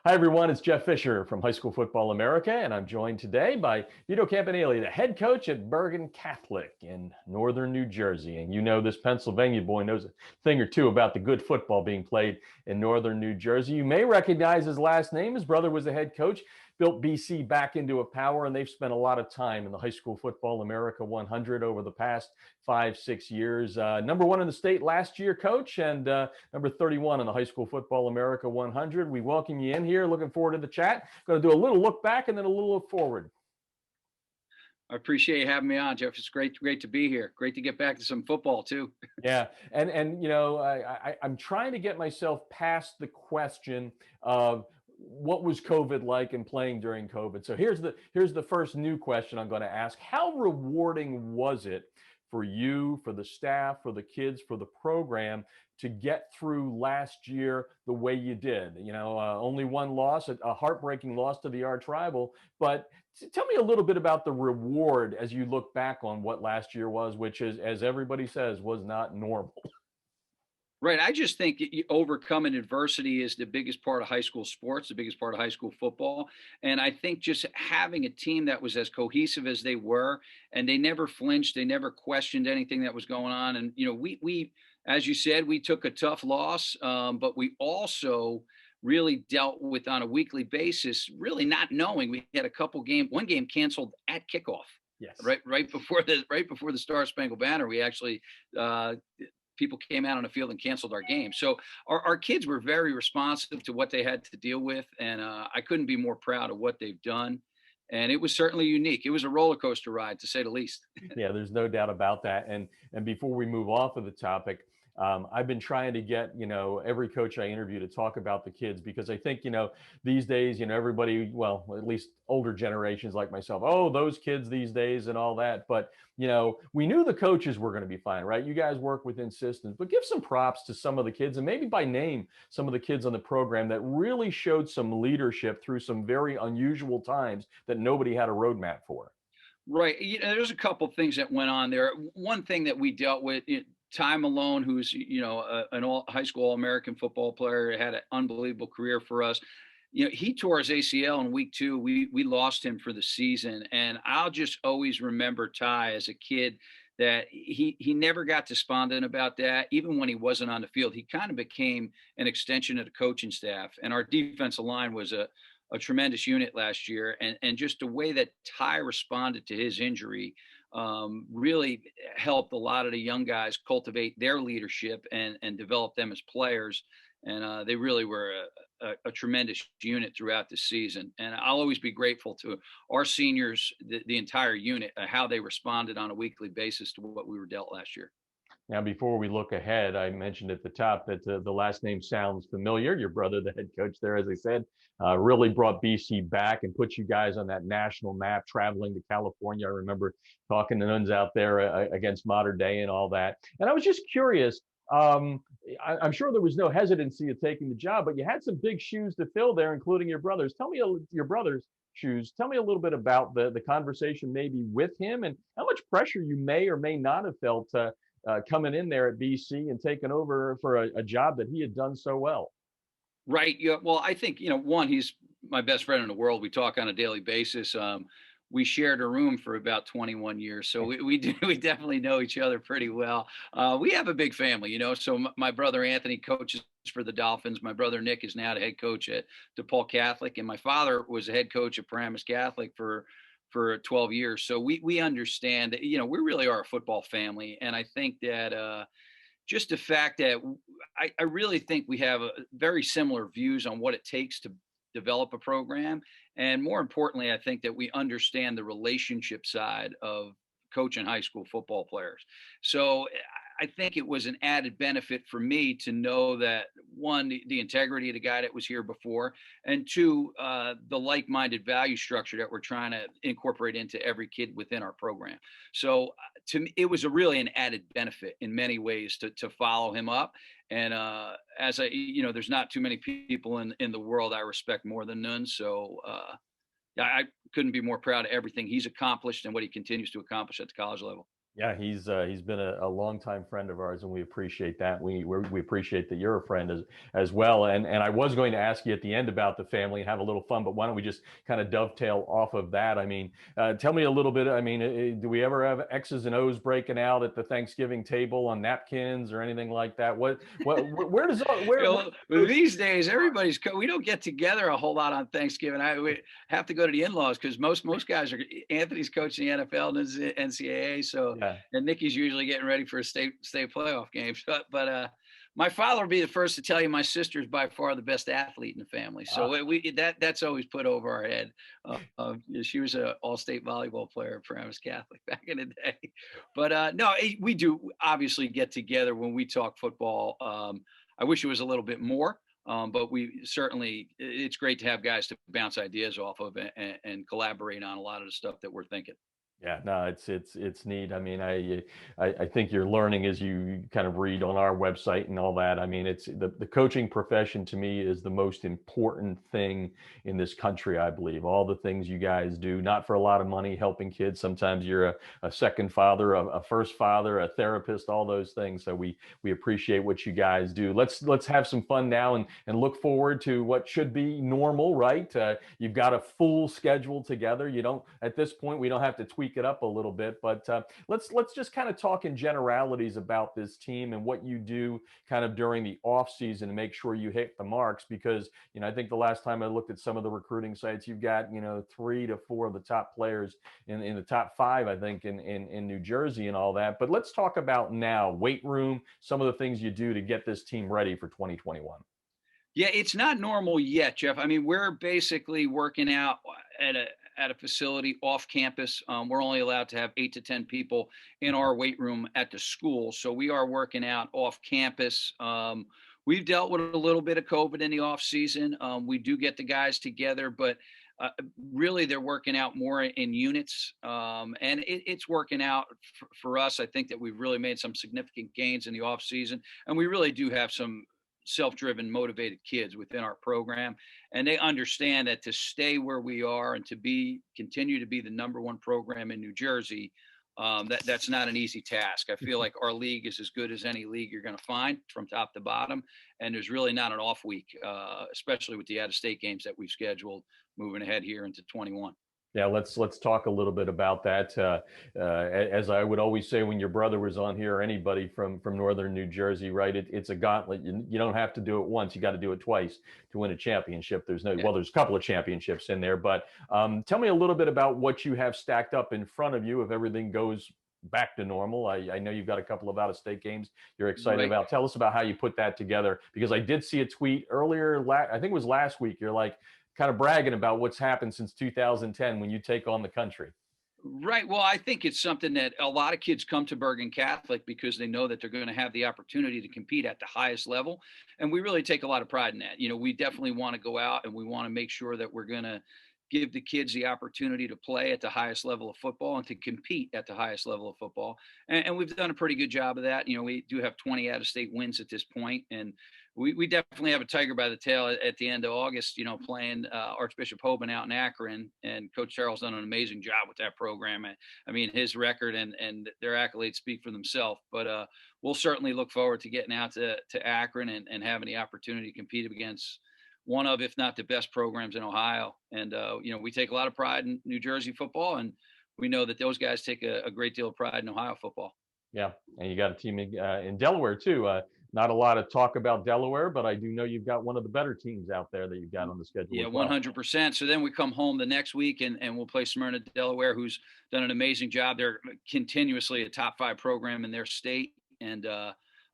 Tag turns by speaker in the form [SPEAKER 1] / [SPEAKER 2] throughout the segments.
[SPEAKER 1] Hi, everyone. It's Jeff Fisher from High School Football America, and I'm joined today by Vito Campanile, the head coach at Bergen Catholic in northern New Jersey. And you know, this Pennsylvania boy knows a thing or two about the good football being played in northern New Jersey. You may recognize his last name. His brother was the head coach, built BC back into a power, and they've spent a lot of time in the High School Football America 100 over the past 5-6 years. Number one in the state last year, coach, and number 31 in the High School Football America 100. We welcome you in here. Looking forward to the chat. Going to do a little look back and then a little look forward.
[SPEAKER 2] I appreciate you having me on, Jeff. It's great to be here. Great to get back to some football too.
[SPEAKER 1] Yeah, and you know, I'm trying to get myself past the question of what was COVID like and playing during COVID. So here's the first new question I'm going to ask. How rewarding was it for you, for the staff, for the kids, for the program to get through last year the way you did? You know, only one loss, a heartbreaking loss to the arch rival. But tell me a little bit about the reward as you look back on what last year was, which is, as everybody says, was not normal.
[SPEAKER 2] Right. I just think overcoming adversity is the biggest part of high school sports, the biggest part of high school football. And I think just having a team that was as cohesive as they were, and they never flinched, they never questioned anything that was going on. And, you know, we as you said, we took a tough loss, but we also really dealt with on a weekly basis, really not knowing. We had one game canceled at kickoff.
[SPEAKER 1] Yes.
[SPEAKER 2] Right before the Star Spangled Banner, we actually people came out on the field and canceled our game. So our kids were very responsive to what they had to deal with. And I couldn't be more proud of what they've done. And it was certainly unique. It was a roller coaster ride, to say the least.
[SPEAKER 1] Yeah, there's no doubt about that. And before we move off of the topic, I've been trying to get, you know, every coach I interview to talk about the kids, because I think, you know, these days, you know, everybody, well, at least older generations like myself, oh, those kids these days and all that. But, you know, we knew the coaches were going to be fine, right? You guys work within systems, but give some props to some of the kids, and maybe by name some of the kids on the program that really showed some leadership through some very unusual times that nobody had a roadmap for.
[SPEAKER 2] Right. There's a couple things that went on there. One thing that we dealt with, Ty Malone, who's an all high school All-American football player, had an unbelievable career for us. He tore his ACL in week 2. We lost him for the season, and I'll just always remember Ty as a kid, that he never got despondent about that. Even when he wasn't on the field, he kind of became an extension of the coaching staff. And our defensive line was a tremendous unit last year, and just the way that Ty responded to his injury really helped a lot of the young guys cultivate their leadership and develop them as players. And they really were a tremendous unit throughout the season. And I'll always be grateful to our seniors, the entire unit, how they responded on a weekly basis to what we were dealt last year.
[SPEAKER 1] Now, before we look ahead, I mentioned at the top that the last name sounds familiar. Your brother, the head coach there, as I said, really brought BC back and put you guys on that national map, traveling to California. I remember talking to nuns out there against Modern Day and all that. And I was just curious. I'm sure there was no hesitancy of taking the job, but you had some big shoes to fill there, including your brother's. Tell me your brother's shoes. Tell me a little bit about the conversation maybe with him, and how much pressure you may or may not have felt coming in there at BC and taking over for a job that he had done so well.
[SPEAKER 2] Right. Yeah. Well, I think, one, he's my best friend in the world. We talk on a daily basis. We shared a room for about 21 years. So we definitely know each other pretty well. We have a big family, so my brother Anthony coaches for the Dolphins. My brother Nick is now the head coach at DePaul Catholic. And my father was the head coach at Paramus Catholic for 12 years. So we understand that, we really are a football family. And I think that just the fact that I really think we have very similar views on what it takes to develop a program. And more importantly, I think that we understand the relationship side of coaching high school football players. So I think it was an added benefit for me to know that, one, the integrity of the guy that was here before, and two, the like-minded value structure that we're trying to incorporate into every kid within our program. So to me, it was really an added benefit in many ways to follow him up. And as there's not too many people in the world I respect more than none. So I couldn't be more proud of everything he's accomplished and what he continues to accomplish at the college level.
[SPEAKER 1] Yeah, he's been a longtime friend of ours, and we appreciate that. We appreciate that you're a friend as well. And I was going to ask you at the end about the family and have a little fun, but why don't we just kind of dovetail off of that? I mean, tell me a little bit. I mean, do we ever have X's and O's breaking out at the Thanksgiving table on napkins or anything like that? Where does all,
[SPEAKER 2] You
[SPEAKER 1] where
[SPEAKER 2] know, these days, we don't get together a whole lot on Thanksgiving. We have to go to the in-laws because most guys are. Anthony's coaching the NFL and the NCAA, so
[SPEAKER 1] yeah.
[SPEAKER 2] and Nikki's usually getting ready for a state playoff games. But my father will be the first to tell you my sister is by far the best athlete in the family. So that's always put over our head. She was an all-state volleyball player at Bergen Catholic back in the day. But no, we do obviously get together when we talk football. I wish it was a little bit more, but we certainly, it's great to have guys to bounce ideas off of and collaborate on a lot of the stuff that we're thinking.
[SPEAKER 1] Yeah, no, it's neat. I mean, I think you're learning as you kind of read on our website and all that. I mean, it's the coaching profession to me is the most important thing in this country, I believe. All the things you guys do, not for a lot of money, helping kids. Sometimes you're a second father, a first father, a therapist, all those things. So we appreciate what you guys do. Let's have some fun now and look forward to what should be normal, right? You've got a full schedule together. You don't at this point we don't have to tweak it up a little bit, but let's just kind of talk in generalities about this team and what you do kind of during the off season to make sure you hit the marks. Because I think the last time I looked at some of the recruiting sites, you've got 3 to 4 of the top players in the top 5, I think, in New Jersey and all that. But let's talk about now weight room, some of the things you do to get this team ready for 2021.
[SPEAKER 2] Yeah, it's not normal yet, Jeff. I mean, we're basically working out at a facility off campus. We're only allowed to have 8 to 10 people in our weight room at the school, so we are working out off campus. We've dealt with a little bit of COVID in the off season. We do get the guys together, but really they're working out more in units, and it's working out for us. I think that we've really made some significant gains in the off season, and we really do have some self-driven, motivated kids within our program, and they understand that to stay where we are and to continue to be the number one program in New Jersey, that's not an easy task. I feel like our league is as good as any league you're going to find from top to bottom, and there's really not an off week, especially with the out-of-state games that we've scheduled moving ahead here into 21.
[SPEAKER 1] Yeah, let's talk a little bit about that. As I would always say when your brother was on here, or anybody from northern New Jersey, right? It's a gauntlet. You don't have to do it once; you got to do it twice to win a championship. There's a couple of championships in there, but tell me a little bit about what you have stacked up in front of you if everything goes back to normal. I know you've got a couple of out-of-state games you're excited
[SPEAKER 2] Right.
[SPEAKER 1] about. Tell us about how you put that together, because I did see a tweet earlier. I think it was last week. You're like kind of bragging about what's happened since 2010 when you take on the country.
[SPEAKER 2] Right. Well, I think it's something that a lot of kids come to Bergen Catholic because they know that they're going to have the opportunity to compete at the highest level. And we really take a lot of pride in that. We definitely want to go out and we want to make sure that we're going to give the kids the opportunity to play at the highest level of football and to compete at the highest level of football. And we've done a pretty good job of that. We do have 20 out of state wins at this point, and we definitely have a tiger by the tail at the end of August, playing Archbishop Hoban out in Akron. And Coach Terrell's done an amazing job with that program. I mean, his record and their accolades speak for themselves. But we'll certainly look forward to getting out to Akron and having the opportunity to compete against one of, if not the best programs in Ohio. And, we take a lot of pride in New Jersey football, and we know that those guys take a great deal of pride in Ohio football.
[SPEAKER 1] Yeah, and you got a team in Delaware too. Not a lot of talk about Delaware, but I do know you've got one of the better teams out there that you've got on the schedule
[SPEAKER 2] Yeah,
[SPEAKER 1] as well.
[SPEAKER 2] 100%. So then we come home the next week and we'll play Smyrna, Delaware, who's done an amazing job. They're continuously a top 5 program in their state. And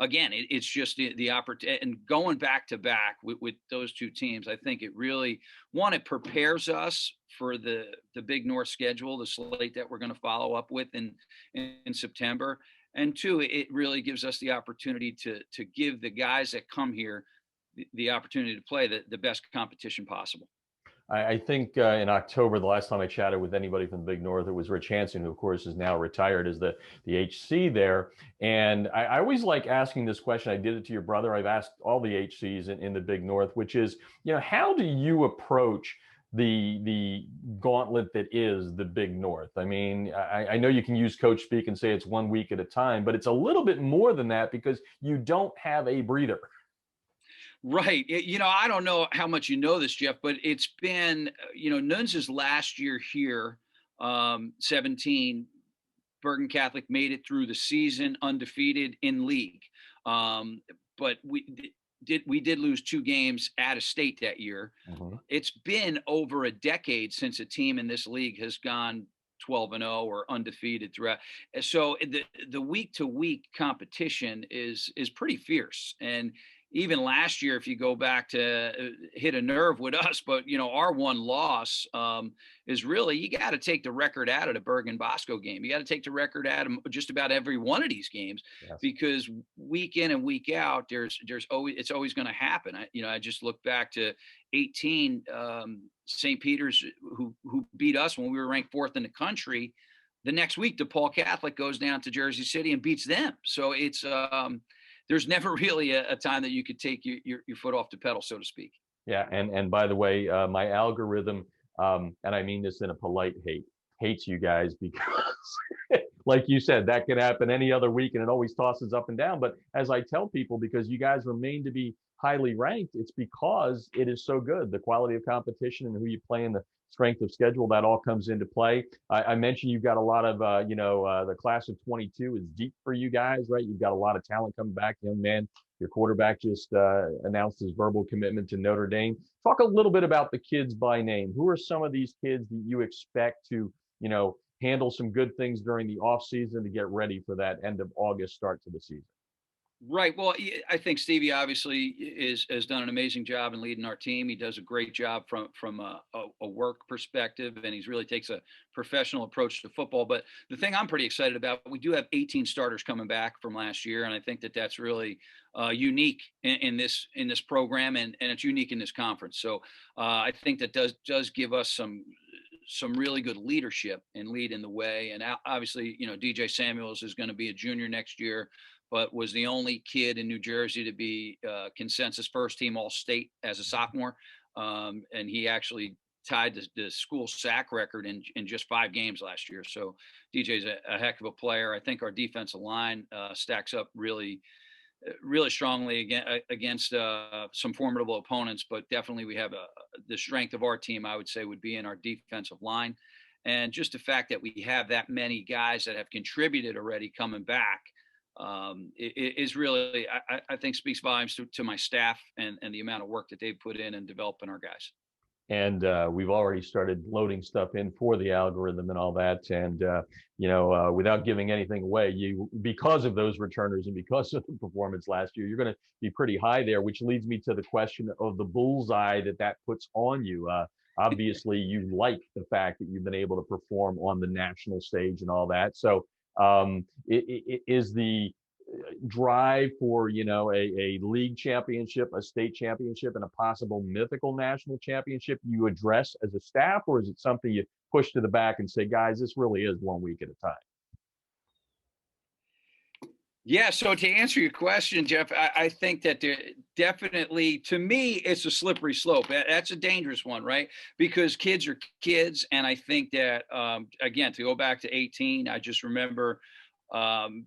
[SPEAKER 2] again, it's just the opportunity, and going back to back with those two teams, I think it really, one, it prepares us for the Big North schedule, the slate that we're going to follow up with in September. And two, it really gives us the opportunity to give the guys that come here the opportunity to play the best competition possible.
[SPEAKER 1] I think in October, the last time I chatted with anybody from the Big North, it was Rich Hansen, who of course is now retired as the HC there. And I always like asking this question. I did it to your brother. I've asked all the HCs in the Big North, which is, how do you approach the gauntlet that is the Big North. I mean, I know you can use coach speak and say it's 1 week at a time, but it's a little bit more than that because you don't have a breather.
[SPEAKER 2] Right. I don't know how much you know this, Jeff, but it's been, Nuns' last year here, 17, Bergen Catholic made it through the season undefeated in league. But we did lose 2 games out of state that year.
[SPEAKER 1] Mm-hmm.
[SPEAKER 2] It's been over a decade since a team in this league has gone 12-0 or undefeated throughout. So the week to week competition is pretty fierce. And even last year, if you go back to hit a nerve with us, but our one loss is really, you got to take the record out of the Bergen Bosco game. You got to take the record out of just about every one of these games. Yes. Because week in and week out, it's always going to happen. I just look back to 18 St. Peter's who beat us when we were ranked 4th in the country. The next week, DePaul Catholic goes down to Jersey City and beats them. So it's there's never really a time that you could take your foot off the pedal, so to speak.
[SPEAKER 1] Yeah, and by the way, my algorithm, and I mean this in a polite hates you guys because, like you said, that could happen any other week, and it always tosses up and down. But as I tell people, because you guys remain to be highly ranked, it's because it is so good. The quality of competition and who you play and the strength of schedule, that all comes into play. I mentioned you've got a lot of, the class of 22 is deep for you guys, right? You've got a lot of talent coming back. Young man, your quarterback just announced his verbal commitment to Notre Dame. Talk a little bit about the kids by name. Who are some of these kids that you expect to, handle some good things during the off season to get ready for that end of August start to the season?
[SPEAKER 2] Right. Well, I think Stevie obviously has done an amazing job in leading our team. He does a great job from a work perspective, and he's really takes a professional approach to football. But the thing I'm pretty excited about, we do have 18 starters coming back from last year, and I think that that's really unique in this program, and it's unique in this conference. So I think that does give us some really good leadership and lead in the way. And obviously, DJ Samuels is going to be a junior next year, but was the only kid in New Jersey to be consensus first team All-State as a sophomore. And he actually tied the school sack record in just 5 games last year. So DJ's a heck of a player. I think our defensive line stacks up really strongly against some formidable opponents, but definitely we have the strength of our team, I would say, would be in our defensive line. And just the fact that we have that many guys that have contributed already coming back, it is really, I think, speaks volumes to my staff and the amount of work that they've put in developing our guys.
[SPEAKER 1] And we've already started loading stuff in for the algorithm and all that. And, without giving anything away, because of those returners and because of the performance last year, you're going to be pretty high there, which leads me to the question of the bullseye that puts on you. Obviously, you like the fact that you've been able to perform on the national stage and all that. So is the drive for a league championship, a state championship, and a possible mythical national championship you address as a staff, or is it something you push to the back and say, guys, this really is 1 week at a time?
[SPEAKER 2] Yeah, so to answer your question, Jeff, I think that definitely, to me, it's a slippery slope. That's a dangerous one, right? Because kids are kids. And I think that, again, to go back to 18, I just remember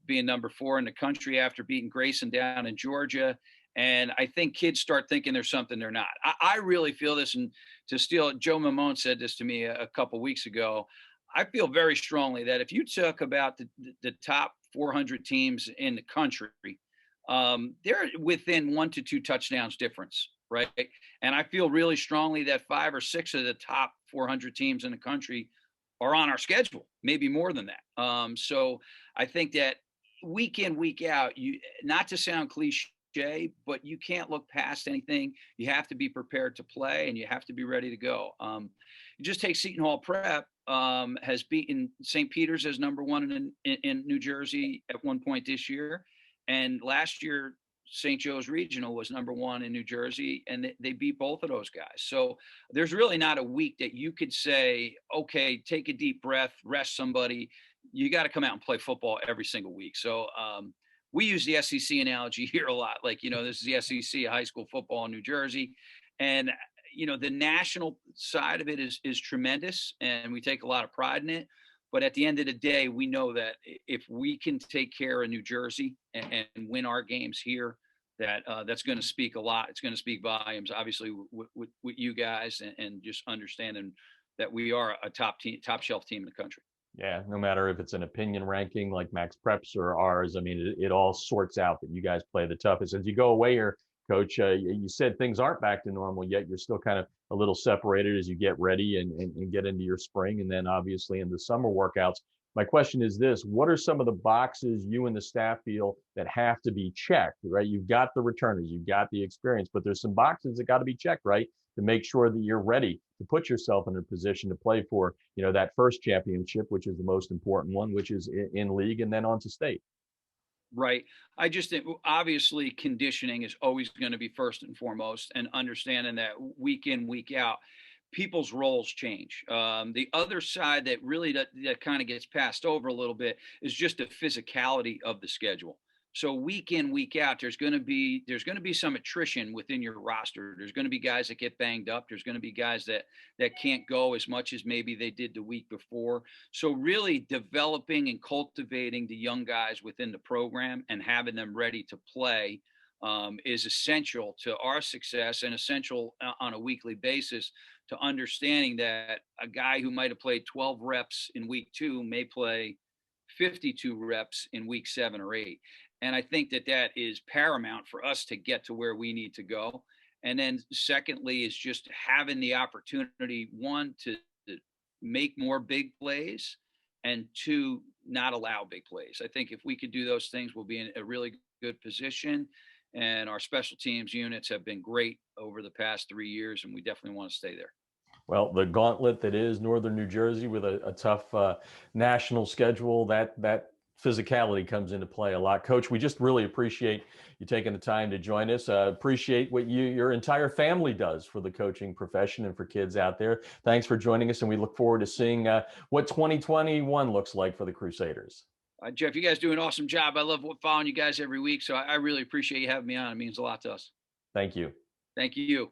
[SPEAKER 2] being number 4 in the country after beating Grayson down in Georgia. And I think kids start thinking there's something they're not. I really feel this, and to steal, Joe Mamone said this to me a couple weeks ago. I feel very strongly that if you took about the top 400 teams in the country, they're within 1 to 2 touchdowns difference, right? And I feel really strongly that 5 or 6 of the top 400 teams in the country are on our schedule, maybe more than that. So I think that week in, week out, not to sound cliche, but you can't look past anything. You have to be prepared to play, and you have to be ready to go. You just take Seton Hall Prep, has beaten St. Peter's as number 1 in New Jersey at one point this year. And last year, St. Joe's Regional was number 1 in New Jersey, and they beat both of those guys. So there's really not a week that you could say, okay, take a deep breath, rest somebody. You got to come out and play football every single week. So we use the SEC analogy here a lot. Like, this is the SEC, high school football in New Jersey. And, the national side of it is tremendous, and we take a lot of pride in it. But at the end of the day, we know that if we can take care of New Jersey and win our games here, that's going to speak a lot. It's going to speak volumes, obviously, with you guys, and just understanding that we are a top shelf team in the country.
[SPEAKER 1] Yeah, no matter if it's an opinion ranking like Max Preps or ours, I mean, it all sorts out that you guys play the toughest. As you go away here, Coach, you said things aren't back to normal yet. You're still kind of a little separated as you get ready and get into your spring, and then obviously in the summer workouts. My question is this: what are some of the boxes you and the staff feel that have to be checked, right? You've got the returners, you've got the experience, but there's some boxes that got to be checked, right? To make sure that you're ready to put yourself in a position to play for, that first championship, which is the most important one, which is in league and then on to state.
[SPEAKER 2] Right. I just think obviously conditioning is always going to be first and foremost, and understanding that week in, week out, people's roles change. The other side that really that kind of gets passed over a little bit is just the physicality of the schedule. So week in, week out, there's going to be some attrition within your roster. There's going to be guys that get banged up. There's going to be guys that can't go as much as maybe they did the week before. So really developing and cultivating the young guys within the program and having them ready to play is essential to our success, and essential on a weekly basis to understanding that a guy who might have played 12 reps in week 2 may play 52 reps in week 7 or 8. And I think that is paramount for us to get to where we need to go. And then secondly is just having the opportunity, one, to make more big plays, and two, not allow big plays. I think if we could do those things, we'll be in a really good position. And our special teams units have been great over the past 3 years, and we definitely want to stay there.
[SPEAKER 1] Well, the gauntlet that is Northern New Jersey with a tough national schedule, that physicality comes into play a lot. Coach, we just really appreciate you taking the time to join us. Appreciate what your entire family does for the coaching profession and for kids out there. Thanks for joining us, and we look forward to seeing what 2021 looks like for the Crusaders.
[SPEAKER 2] Jeff, you guys do an awesome job. I love following you guys every week, so I really appreciate you having me on. It means a lot to us.
[SPEAKER 1] Thank you.
[SPEAKER 2] Thank you.